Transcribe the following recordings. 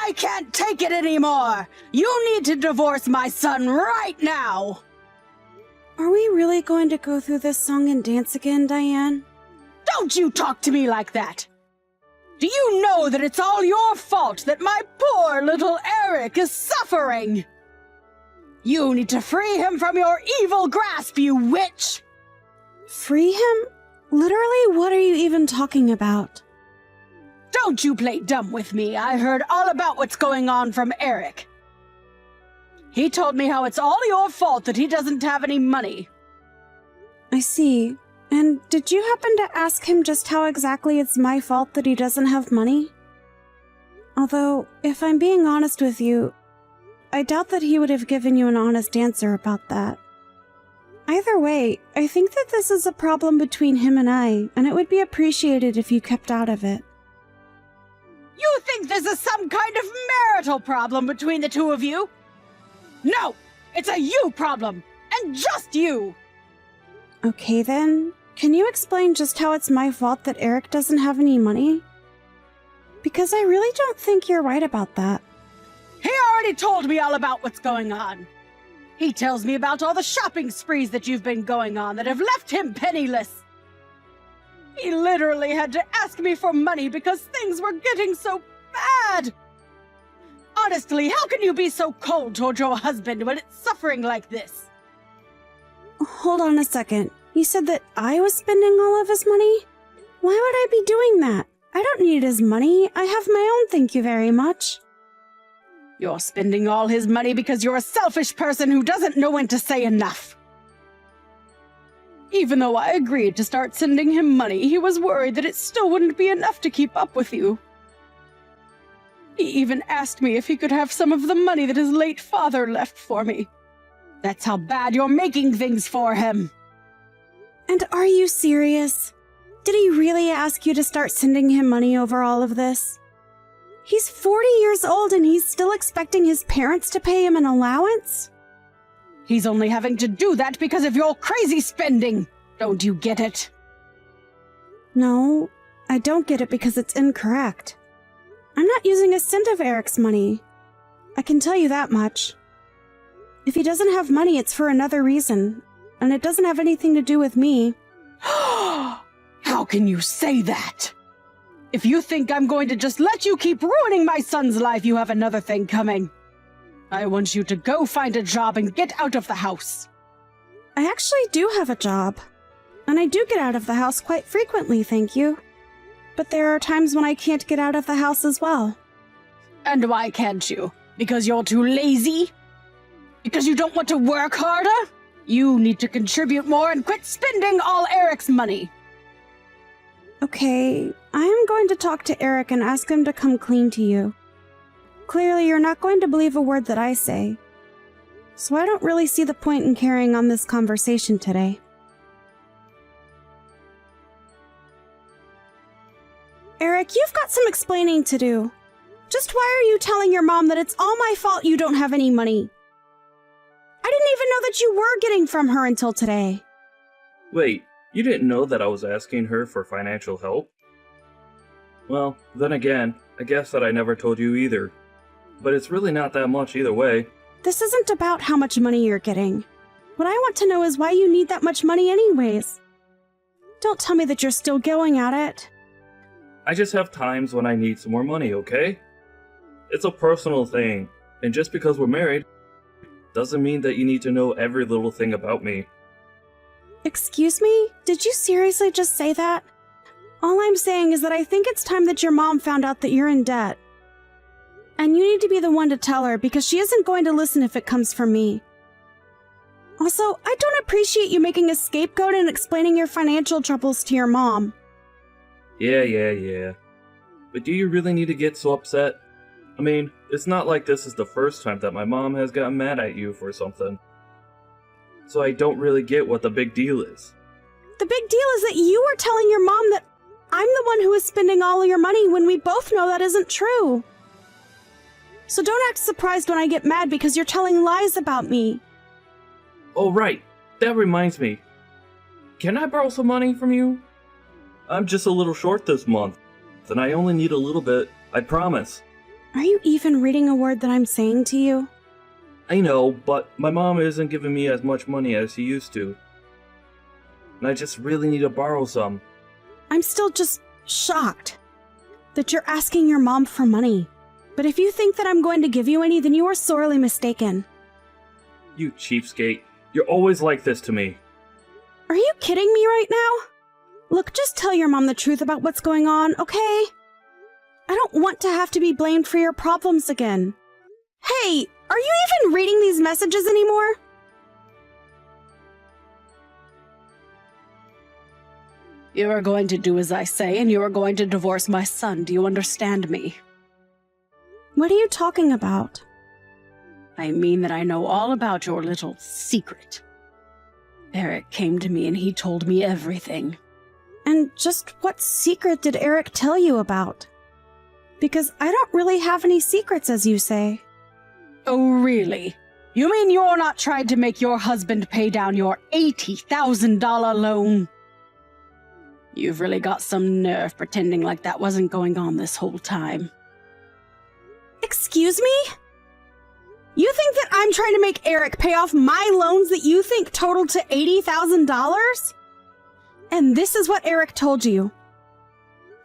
I can't take it anymore! You need to divorce my son right now! Are we really going to go through this song and dance again, Diane? Don't you talk to me like that! Do you know that it's all your fault that my poor little Eric is suffering? You need to free him from your evil grasp, you witch! Free him? Literally, what are you even talking about? Don't you play dumb with me. I heard all about what's going on from Eric. He told me how it's all your fault that he doesn't have any money. I see. And did you happen to ask him just how exactly it's my fault that he doesn't have money? Although, if I'm being honest with you, I doubt that he would have given you an honest answer about that. Either way, I think that this is a problem between him and I, and it would be appreciated if you kept out of it. You think this is some kind of marital problem between the two of you? No! It's a you problem! And just you! Okay then, can you explain just how it's my fault that Eric doesn't have any money? Because I really don't think you're right about that. He already told me all about what's going on. He tells me about all the shopping sprees that you've been going on that have left him penniless. He literally had to ask me for money because things were getting so bad. Honestly, how can you be so cold toward your husband when it's suffering like this? Hold on a second. You said that I was spending all of his money? Why would I be doing that? I don't need his money. I have my own, thank you very much. You're spending all his money because you're a selfish person who doesn't know when to say enough. Even though I agreed to start sending him money, he was worried that it still wouldn't be enough to keep up with you. He even asked me if he could have some of the money that his late father left for me. That's how bad you're making things for him. And are you serious? Did he really ask you to start sending him money over all of this? He's 40 years old and he's still expecting his parents to pay him an allowance? He's only having to do that because of your crazy spending. Don't you get it? No, I don't get it because it's incorrect. I'm not using a cent of Eric's money. I can tell you that much. If he doesn't have money, it's for another reason, and it doesn't have anything to do with me. How can you say that? If you think I'm going to just let you keep ruining my son's life, you have another thing coming. I want you to go find a job and get out of the house. I actually do have a job, and I do get out of the house quite frequently, thank you. But there are times when I can't get out of the house as well. And why can't you? Because you're too lazy? Because you don't want to work harder? You need to contribute more and quit spending all Eric's money. Okay, I am going to talk to Eric and ask him to come clean to you. Clearly, you're not going to believe a word that I say. So I don't really see the point in carrying on this conversation today. Eric, you've got some explaining to do. Just why are you telling your mom that it's all my fault you don't have any money? I didn't even know that you were getting from her until today. Wait, you didn't know that I was asking her for financial help? Well, then again, I guess that I never told you either. But it's really not that much either way. This isn't about how much money you're getting. What I want to know is why you need that much money anyways. Don't tell me that you're still going at it. I just have times when I need some more money, okay? It's a personal thing, and just because we're married, doesn't mean that you need to know every little thing about me. Excuse me? Did you seriously just say that? All I'm saying is that I think it's time that your mom found out that you're in debt. And you need to be the one to tell her because she isn't going to listen if it comes from me. Also, I don't appreciate you making a scapegoat and explaining your financial troubles to your mom. Yeah. But do you really need to get so upset? I mean, it's not like this is the first time that my mom has gotten mad at you for something. So I don't really get what the big deal is. The big deal is that you were telling your mom that I'm the one who is spending all your money when we both know that isn't true. So don't act surprised when I get mad because you're telling lies about me. Oh right, that reminds me. Can I borrow some money from you? I'm just a little short this month, and I only need a little bit, I promise. Are you even reading a word that I'm saying to you? I know, but my mom isn't giving me as much money as she used to. And I just really need to borrow some. I'm still just shocked that you're asking your mom for money. But if you think that I'm going to give you any, then you are sorely mistaken. You cheapskate. You're always like this to me. Are you kidding me right now? Look, just tell your mom the truth about what's going on, okay? I don't want to have to be blamed for your problems again. Hey, are you even reading these messages anymore? You are going to do as I say, and you are going to divorce my son. Do you understand me? What are you talking about? I mean that I know all about your little secret. Eric came to me and he told me everything. And just what secret did Eric tell you about? Because I don't really have any secrets, as you say. Oh, really? You mean you're not trying to make your husband pay down your $80,000 loan? You've really got some nerve pretending like that wasn't going on this whole time. Excuse me? You think that I'm trying to make Eric pay off my loans that you think totaled to $80,000? And this is what Eric told you.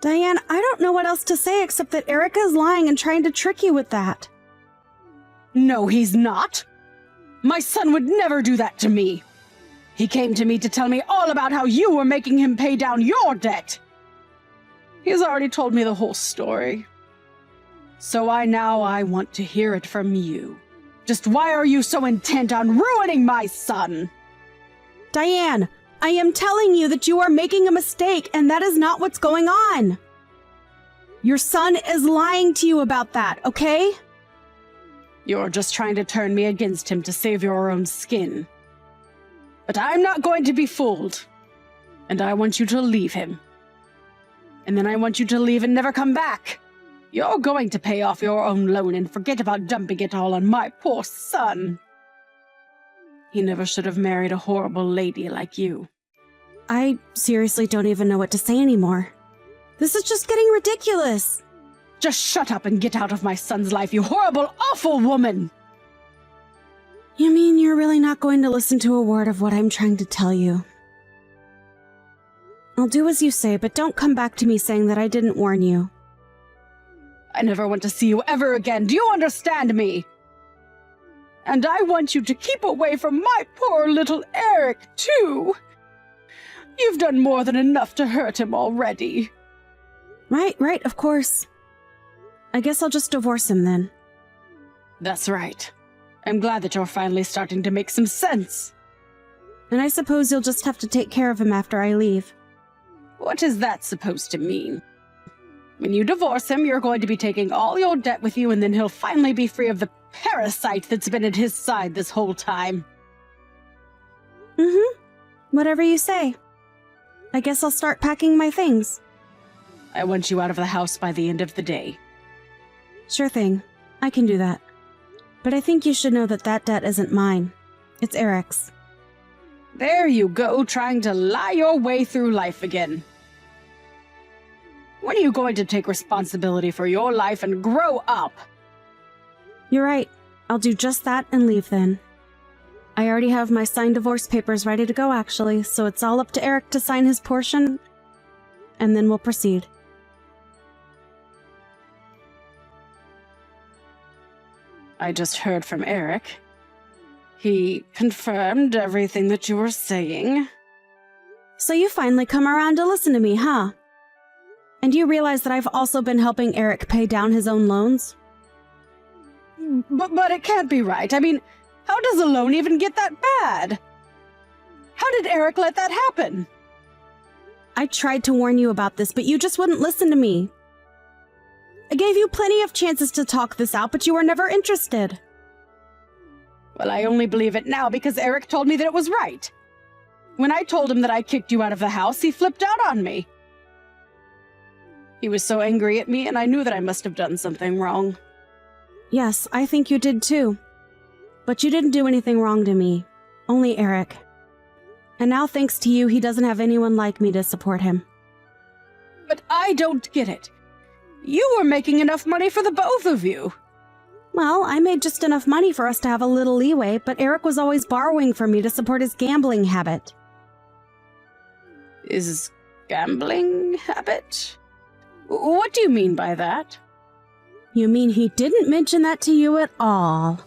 Diane, I don't know what else to say except that Eric is lying and trying to trick you with that. No, he's not. My son would never do that to me. He came to me to tell me all about how you were making him pay down your debt. He's already told me the whole story. So I want to hear it from you. Just why are you so intent on ruining my son? Diane, I am telling you that you are making a mistake, and that is not what's going on. Your son is lying to you about that, okay? You're just trying to turn me against him to save your own skin. But I'm not going to be fooled. And I want you to leave him. And then I want you to leave and never come back. You're going to pay off your own loan and forget about dumping it all on my poor son. He never should have married a horrible lady like you. I seriously don't even know what to say anymore. This is just getting ridiculous. Just shut up and get out of my son's life, you horrible, awful woman! You mean you're really not going to listen to a word of what I'm trying to tell you? I'll do as you say, but don't come back to me saying that I didn't warn you. I never want to see you ever again. Do you understand me? And I want you to keep away from my poor little Eric, too. You've done more than enough to hurt him already. Right, of course. I guess I'll just divorce him then. That's right. I'm glad that you're finally starting to make some sense. And I suppose you'll just have to take care of him after I leave. What is that supposed to mean? When you divorce him, you're going to be taking all your debt with you, and then he'll finally be free of the parasite that's been at his side this whole time. Whatever you say. I guess I'll start packing my things. I want you out of the house by the end of the day. Sure thing. I can do that. But I think you should know that that debt isn't mine. It's Eric's. There you go, trying to lie your way through life again. When are you going to take responsibility for your life and grow up? You're right. I'll do just that and leave then. I already have my signed divorce papers ready to go, actually, so it's all up to Eric to sign his portion, and then we'll proceed. I just heard from Eric. He confirmed everything that you were saying. So you finally come around to listen to me, huh? And you realize that I've also been helping Eric pay down his own loans? But it can't be right. I mean, how does a loan even get that bad? How did Eric let that happen? I tried to warn you about this, but you just wouldn't listen to me. I gave you plenty of chances to talk this out, but you were never interested. Well, I only believe it now because Eric told me that it was right. When I told him that I kicked you out of the house, he flipped out on me. He was so angry at me, and I knew that I must have done something wrong. Yes, I think you did too. But you didn't do anything wrong to me. Only Eric. And now, thanks to you, he doesn't have anyone like me to support him. But I don't get it. You were making enough money for the both of you. Well, I made just enough money for us to have a little leeway, but Eric was always borrowing from me to support his gambling habit. His gambling habit? What do you mean by that? You mean he didn't mention that to you at all?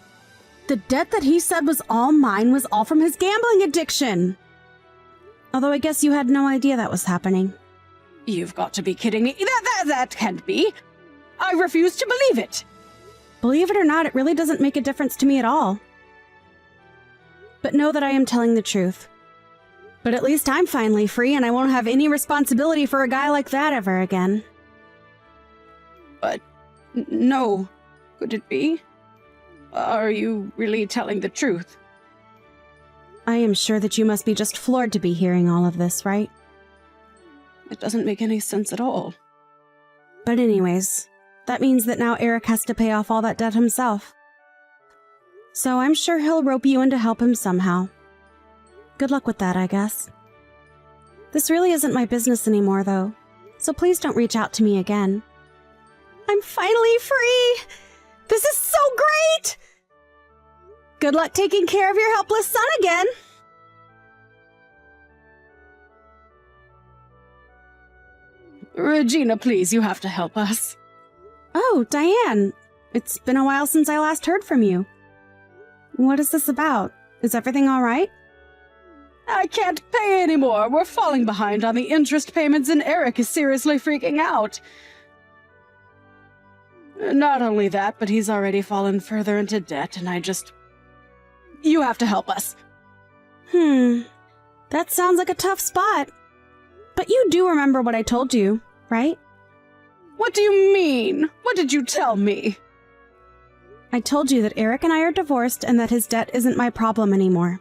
The debt that he said was all mine was all from his gambling addiction. Although I guess you had no idea that was happening. You've got to be kidding me. That can't be. I refuse to believe it. Believe it or not, it really doesn't make a difference to me at all. But know that I am telling the truth. But at least I'm finally free and I won't have any responsibility for a guy like that ever again. But no, could it be? Are you really telling the truth? I am sure that you must be just floored to be hearing all of this, right? It doesn't make any sense at all. But anyways, that means that now Eric has to pay off all that debt himself. So I'm sure he'll rope you in to help him somehow. Good luck with that, I guess. This really isn't my business anymore, though, so please don't reach out to me again. I'm finally free! This is so great! Good luck taking care of your helpless son again! Regina, please, you have to help us. Oh, Diane! It's been a while since I last heard from you. What is this about? Is everything all right? I can't pay anymore. We're falling behind on the interest payments and Eric is seriously freaking out. Not only that, but he's already fallen further into debt and You have to help us. That sounds like a tough spot. But you do remember what I told you, right? What do you mean? What did you tell me? I told you that Eric and I are divorced and that his debt isn't my problem anymore.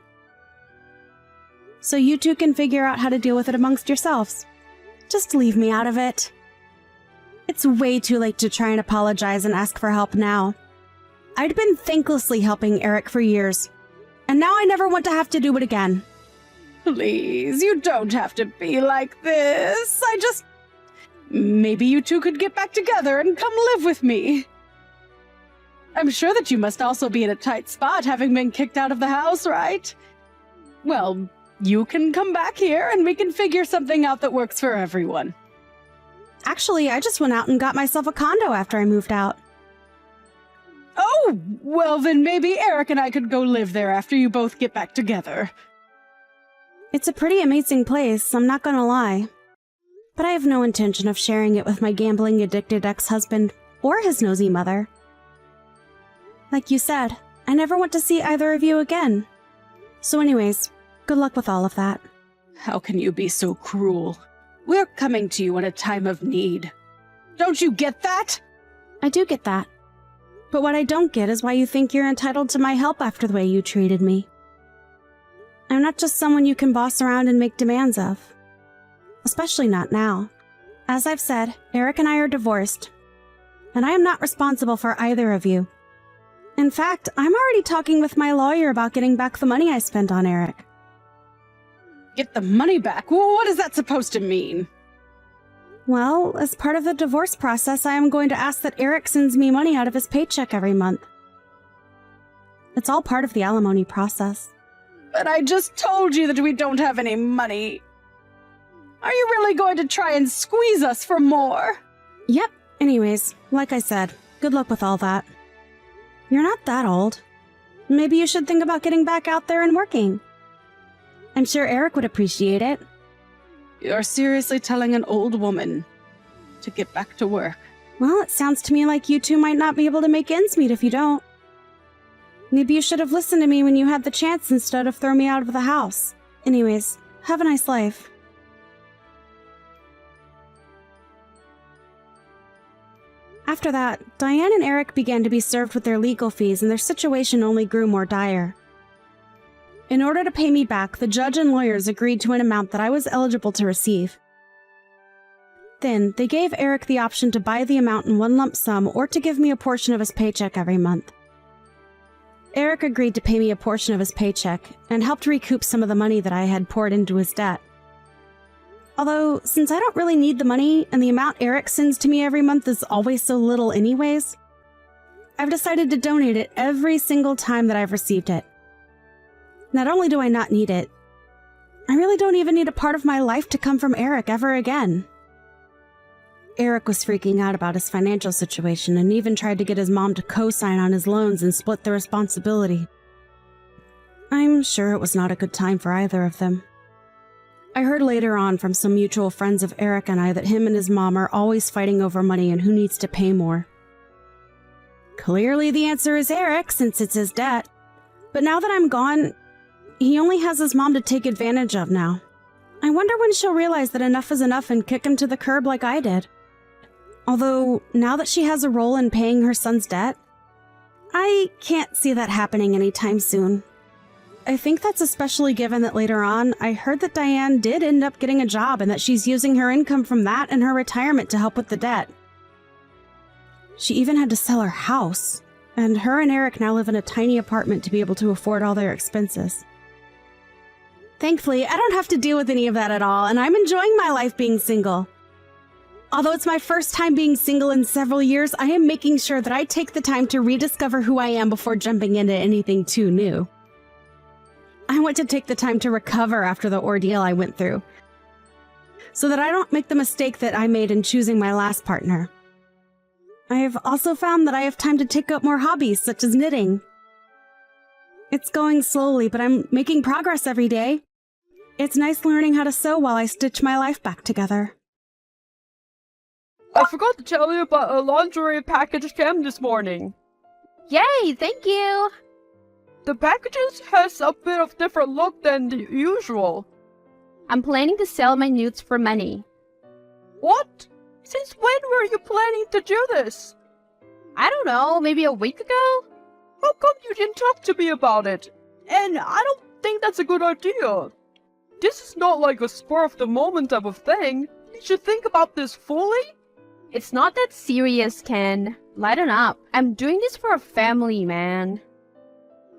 So you two can figure out how to deal with it amongst yourselves. Just leave me out of it. It's way too late to try and apologize and ask for help now. I'd been thanklessly helping Eric for years, and now I never want to have to do it again. Please, you don't have to be like this. Maybe you two could get back together and come live with me. I'm sure that you must also be in a tight spot having been kicked out of the house, right? Well, you can come back here and we can figure something out that works for everyone. Actually, I just went out and got myself a condo after I moved out. Oh, well then maybe Eric and I could go live there after you both get back together. It's a pretty amazing place, I'm not gonna lie. But I have no intention of sharing it with my gambling-addicted ex-husband or his nosy mother. Like you said, I never want to see either of you again. So anyways, good luck with all of that. How can you be so cruel? We're coming to you in a time of need. Don't you get that? I do get that. But what I don't get is why you think you're entitled to my help after the way you treated me. I'm not just someone you can boss around and make demands of. Especially not now. As I've said, Eric and I are divorced. And I am not responsible for either of you. In fact, I'm already talking with my lawyer about getting back the money I spent on Eric. Get the money back? What is that supposed to mean? Well, as part of the divorce process, I am going to ask that Eric sends me money out of his paycheck every month. It's all part of the alimony process. But I just told you that we don't have any money. Are you really going to try and squeeze us for more? Yep. Anyways, like I said, good luck with all that. You're not that old. Maybe you should think about getting back out there and working. I'm sure Eric would appreciate it. You're seriously telling an old woman to get back to work? Well, it sounds to me like you two might not be able to make ends meet if you don't. Maybe you should have listened to me when you had the chance instead of throw me out of the house. Anyways, have a nice life. After that, Diane and Eric began to be served with their legal fees and their situation only grew more dire. In order to pay me back, the judge and lawyers agreed to an amount that I was eligible to receive. Then, they gave Eric the option to buy the amount in one lump sum or to give me a portion of his paycheck every month. Eric agreed to pay me a portion of his paycheck and helped recoup some of the money that I had poured into his debt. Although, since I don't really need the money and the amount Eric sends to me every month is always so little anyways, I've decided to donate it every single time that I've received it. Not only do I not need it, I really don't even need a part of my life to come from Eric ever again. Eric was freaking out about his financial situation and even tried to get his mom to co-sign on his loans and split the responsibility. I'm sure it was not a good time for either of them. I heard later on from some mutual friends of Eric and I that him and his mom are always fighting over money and who needs to pay more. Clearly the answer is Eric, since it's his debt. But now that I'm gone, he only has his mom to take advantage of now. I wonder when she'll realize that enough is enough and kick him to the curb like I did. Although, now that she has a role in paying her son's debt, I can't see that happening anytime soon. I think that's especially given that later on, I heard that Diane did end up getting a job and that she's using her income from that and her retirement to help with the debt. She even had to sell her house, and her and Eric now live in a tiny apartment to be able to afford all their expenses. Thankfully, I don't have to deal with any of that at all, and I'm enjoying my life being single. Although it's my first time being single in several years, I am making sure that I take the time to rediscover who I am before jumping into anything too new. I want to take the time to recover after the ordeal I went through, so that I don't make the mistake that I made in choosing my last partner. I have also found that I have time to take up more hobbies, such as knitting. It's going slowly, but I'm making progress every day. It's nice learning how to sew while I stitch my life back together. I forgot to tell you about a laundry package came this morning. Yay, thank you! The packages has a bit of different look than the usual. I'm planning to sell my nudes for money. What? Since when were you planning to do this? I don't know, maybe a week ago? How come you didn't talk to me about it? And I don't think that's a good idea. This is not like a spur of the moment type of thing. You should think about this fully. It's not that serious, Ken. Lighten up. I'm doing this for a family, man.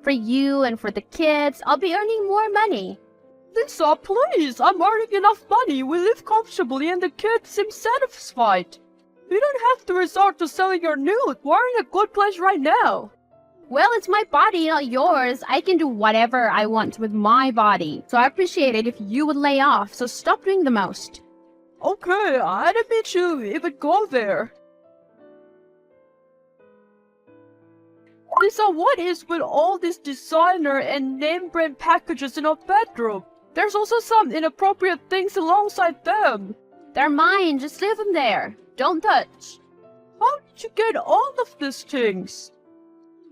For you and for the kids, I'll be earning more money. Lisa, please. I'm earning enough money. We live comfortably and the kids seem satisfied. You don't have to resort to selling your nude. We're in a good place right now. Well, it's my body, not yours. I can do whatever I want with my body. So I appreciate it if you would lay off, so stop doing the most. Okay, I didn't mean to even go there. Lisa, what is with all these designer and name brand packages in our bedroom? There's also some inappropriate things alongside them. They're mine, just leave them there. Don't touch. How did you get all of these things?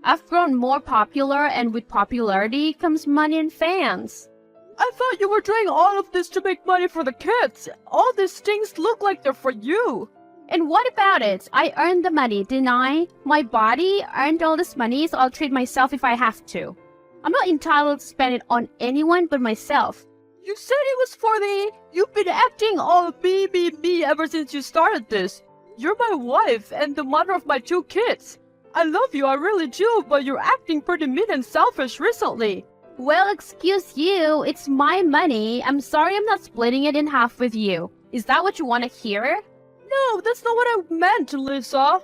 I've grown more popular, and with popularity comes money and fans. I thought you were doing all of this to make money for the kids. All these things look like they're for you. And what about it? I earned the money, didn't I? My body earned all this money, so I'll treat myself if I have to. I'm not entitled to spend it on anyone but myself. You said it was for the... You've been acting all me ever since you started this. You're my wife and the mother of my 2 kids. I love you, I really do, but you're acting pretty mean and selfish recently. Well, excuse you, it's my money. I'm sorry I'm not splitting it in half with you. Is that what you want to hear? No, that's not what I meant, Lisa.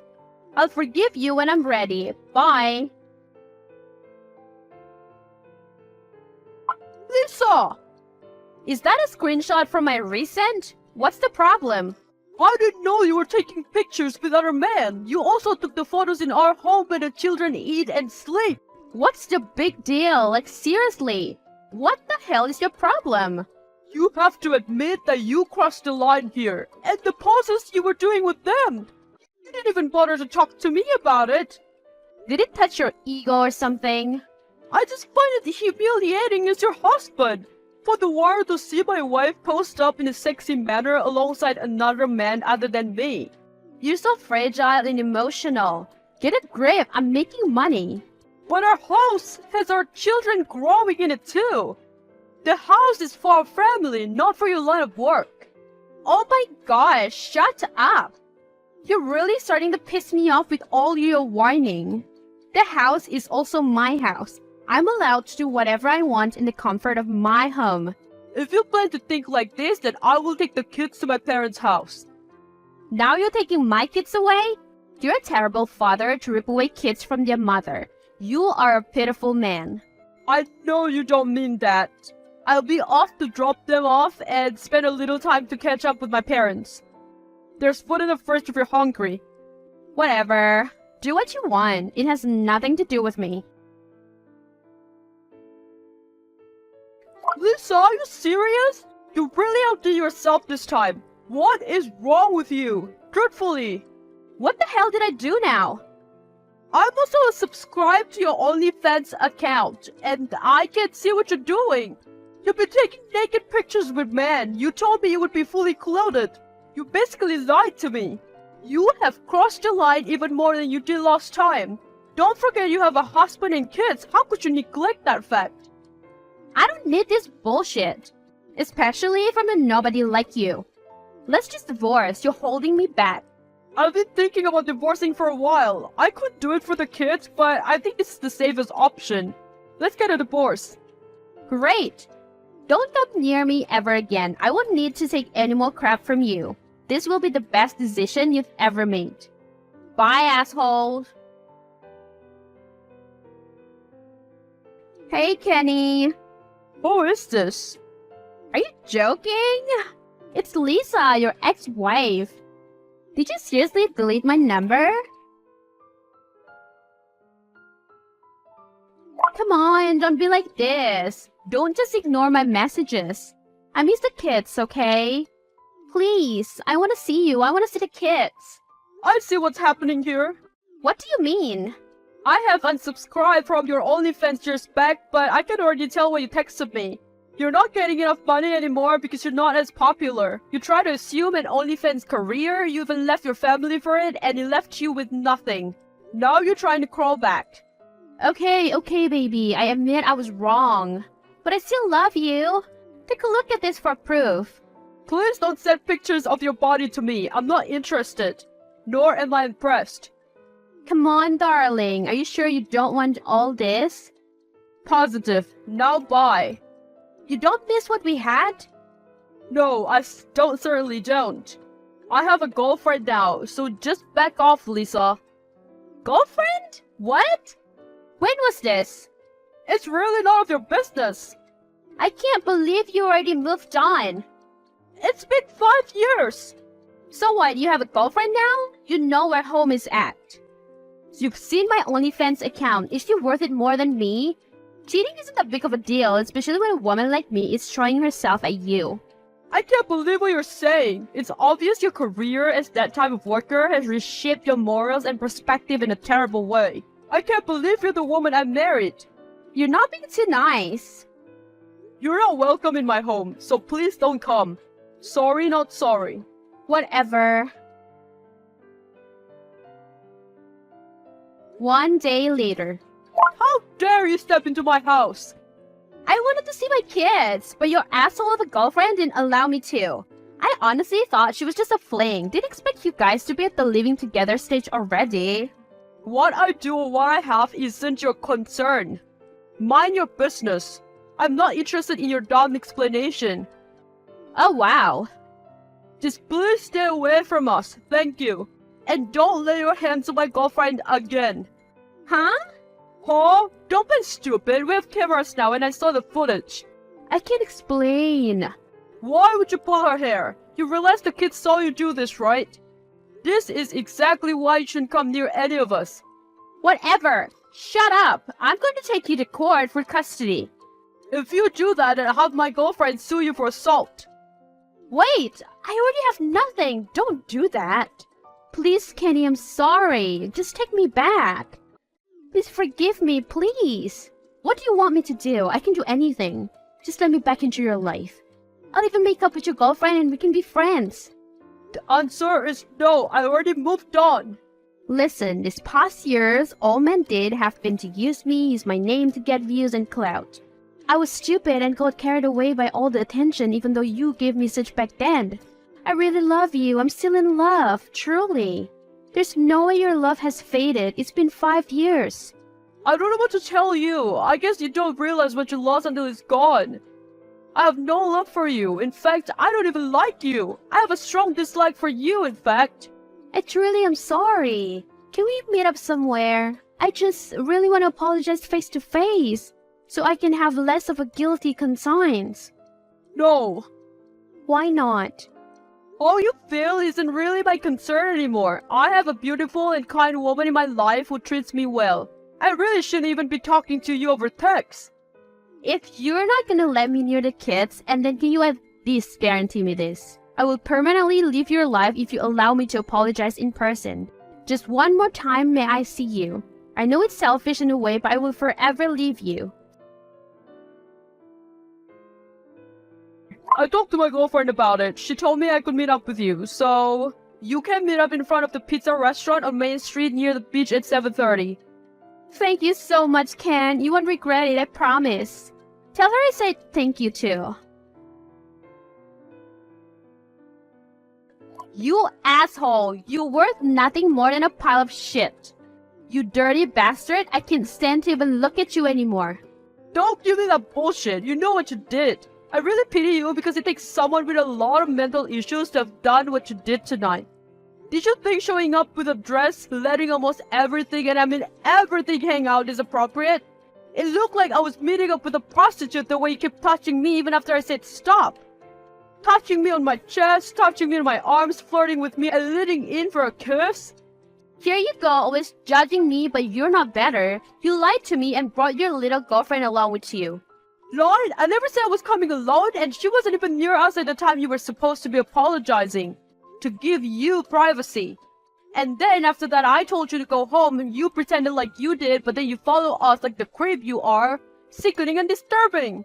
I'll forgive you when I'm ready. Bye. Lisa! Is that a screenshot from my recent? What's the problem? I didn't know you were taking pictures with other men. You also took the photos in our home where the children eat and sleep. What's the big deal? Like, seriously. What the hell is your problem? You have to admit that you crossed the line here. And the poses you were doing with them. You didn't even bother to talk to me about it. Did it touch your ego or something? I just find it humiliating as your husband. For the world to see my wife post up in a sexy manner alongside another man other than me. You're so fragile and emotional. Get a grip, I'm making money. But our house has our children growing in it too. The house is for our family, not for your line of work. Oh my gosh, shut up. You're really starting to piss me off with all your whining. The house is also my house. I'm allowed to do whatever I want in the comfort of my home. If you plan to think like this, then I will take the kids to my parents' house. Now you're taking my kids away? You're a terrible father to rip away kids from their mother. You are a pitiful man. I know you don't mean that. I'll be off to drop them off and spend a little time to catch up with my parents. There's food in the fridge if you're hungry. Whatever. Do what you want. It has nothing to do with me. Lisa, are you serious? You really outdid yourself this time. What is wrong with you? Truthfully. What the hell did I do now? I'm also subscribed to your OnlyFans account, and I can see what you're doing. You've been taking naked pictures with men. You told me you would be fully clothed. You basically lied to me. You have crossed the line even more than you did last time. Don't forget you have a husband and kids. How could you neglect that fact? I don't need this bullshit. Especially from a nobody like you. Let's just divorce. You're holding me back. I've been thinking about divorcing for a while. I could do it for the kids, but I think this is the safest option. Let's get a divorce. Great. Don't come near me ever again. I won't need to take any more crap from you. This will be the best decision you've ever made. Bye, asshole. Hey, Kenny. Who is this? Are you joking? It's Lisa, your ex-wife. Did you seriously delete my number? Come on, don't be like this. Don't just ignore my messages. I miss the kids, okay? Please, I want to see you. I want to see the kids. I see what's happening here. What do you mean? I have unsubscribed from your OnlyFans years back, but I can already tell when you texted me. You're not getting enough money anymore because you're not as popular. You try to assume an OnlyFans career, you even left your family for it, and it left you with nothing. Now you're trying to crawl back. Okay, baby. I admit I was wrong. But I still love you. Take a look at this for proof. Please don't send pictures of your body to me. I'm not interested. Nor am I impressed. Come on, darling. Are you sure you don't want all this? Positive. Now bye. You don't miss what we had? No, certainly don't. I have a girlfriend now, so just back off, Lisa. Girlfriend? What? When was this? It's really none of your business. I can't believe you already moved on. It's been 5 years. So what, you have a girlfriend now? You know where home is at. You've seen my OnlyFans account. Is she worth it more than me? Cheating isn't that big of a deal, especially when a woman like me is throwing herself at you. I can't believe what you're saying. It's obvious your career as that type of worker has reshaped your morals and perspective in a terrible way. I can't believe you're the woman I married. You're not being too nice. You're not welcome in my home, so please don't come. Sorry, not sorry. Whatever. One day later. How dare you step into my house? I wanted to see my kids, but your asshole of a girlfriend didn't allow me to. I honestly thought she was just a fling. Didn't expect you guys to be at the living together stage already. What I do or what I have isn't your concern. Mind your business. I'm not interested in your dumb explanation. Oh wow. Just please stay away from us, thank you. And don't lay your hands on my girlfriend again. Huh? Huh? Don't be stupid, we have cameras now and I saw the footage. I can't explain. Why would you pull her hair? You realize the kids saw you do this, right? This is exactly why you shouldn't come near any of us. Whatever. Shut up. I'm going to take you to court for custody. If you do that, then I'll have my girlfriend sue you for assault. Wait, I already have nothing. Don't do that. Please, Kenny, I'm sorry. Just take me back. Please forgive me, please. What do you want me to do? I can do anything. Just let me back into your life. I'll even make up with your girlfriend and we can be friends. The answer is no, I already moved on. Listen, these past years, all men did have been to use me, use my name to get views and clout. I was stupid and got carried away by all the attention even though you gave me such back then. I really love you. I'm still in love, truly. There's no way your love has faded. It's been 5 years. I don't know what to tell you. I guess you don't realize what you lost until it's gone. I have no love for you. In fact, I don't even like you. I have a strong dislike for you, in fact. I truly am sorry. Can we meet up somewhere? I just really want to apologize face to face, so I can have less of a guilty conscience. No. Why not? How you feel isn't really my concern anymore. I have a beautiful and kind woman in my life who treats me well. I really shouldn't even be talking to you over text. If you're not gonna let me near the kids, and then can you at least guarantee me this? I will permanently leave your life if you allow me to apologize in person. Just one more time may I see you. I know it's selfish in a way, but I will forever leave you. I talked to my girlfriend about it. She told me I could meet up with you, so... You can meet up in front of the pizza restaurant on Main Street near the beach at 7:30. Thank you so much, Ken. You won't regret it, I promise. Tell her I said thank you too. You asshole! You're worth nothing more than a pile of shit. You dirty bastard, I can't stand to even look at you anymore. Don't give me that bullshit. You know what you did. I really pity you because it takes someone with a lot of mental issues to have done what you did tonight. Did you think showing up with a dress, letting almost everything, and I mean everything, hang out is appropriate? It looked like I was meeting up with a prostitute the way you kept touching me even after I said stop. Touching me on my chest, touching me on my arms, flirting with me, and leaning in for a kiss? Here you go, always judging me, but you're not better. You lied to me and brought your little girlfriend along with you. Lord, I never said I was coming alone, and she wasn't even near us at the time you were supposed to be apologizing. To give you privacy. And then after that I told you to go home and you pretended like you did, but then you follow us like the creep you are. Sickening and disturbing.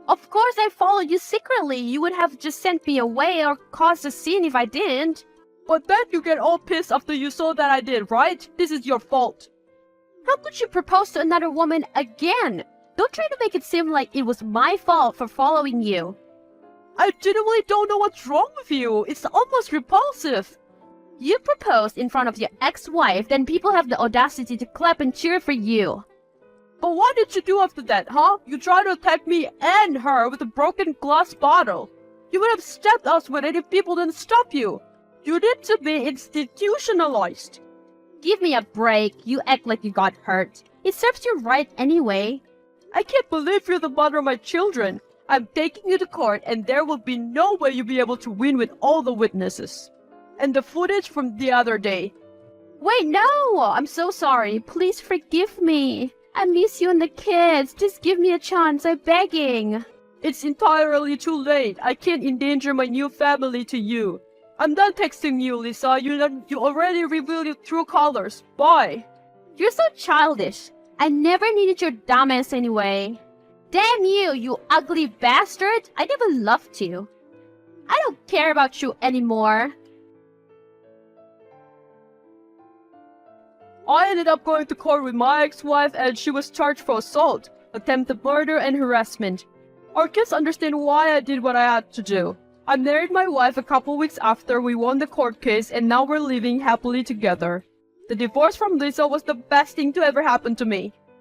Of course I followed you secretly. You would have just sent me away or caused a scene if I didn't. But then you get all pissed after you saw that I did, right? This is your fault. How could you propose to another woman again? Don't try to make it seem like it was my fault for following you. I genuinely don't know what's wrong with you. It's almost repulsive. You proposed in front of your ex-wife, then people have the audacity to clap and cheer for you. But what did you do after that, huh? You tried to attack me and her with a broken glass bottle. You would have stabbed us with it if people didn't stop you. You need to be institutionalized. Give me a break. You act like you got hurt. It serves you right anyway. I can't believe you're the mother of my children. I'm taking you to court and there will be no way you'll be able to win with all the witnesses. And the footage from the other day. Wait, no! I'm so sorry. Please forgive me. I miss you and the kids. Just give me a chance. I'm begging. It's entirely too late. I can't endanger my new family to you. I'm done texting you, Lisa. You already revealed your true colors. Bye. You're so childish. I never needed your dumbass anyway. Damn you, you ugly bastard! I never loved you. I don't care about you anymore. I ended up going to court with my ex-wife and she was charged for assault, attempted murder, and harassment. Our kids understand why I did what I had to do. I married my wife a couple weeks after we won the court case and now we're living happily together. The divorce from Lisa was the best thing to ever happen to me.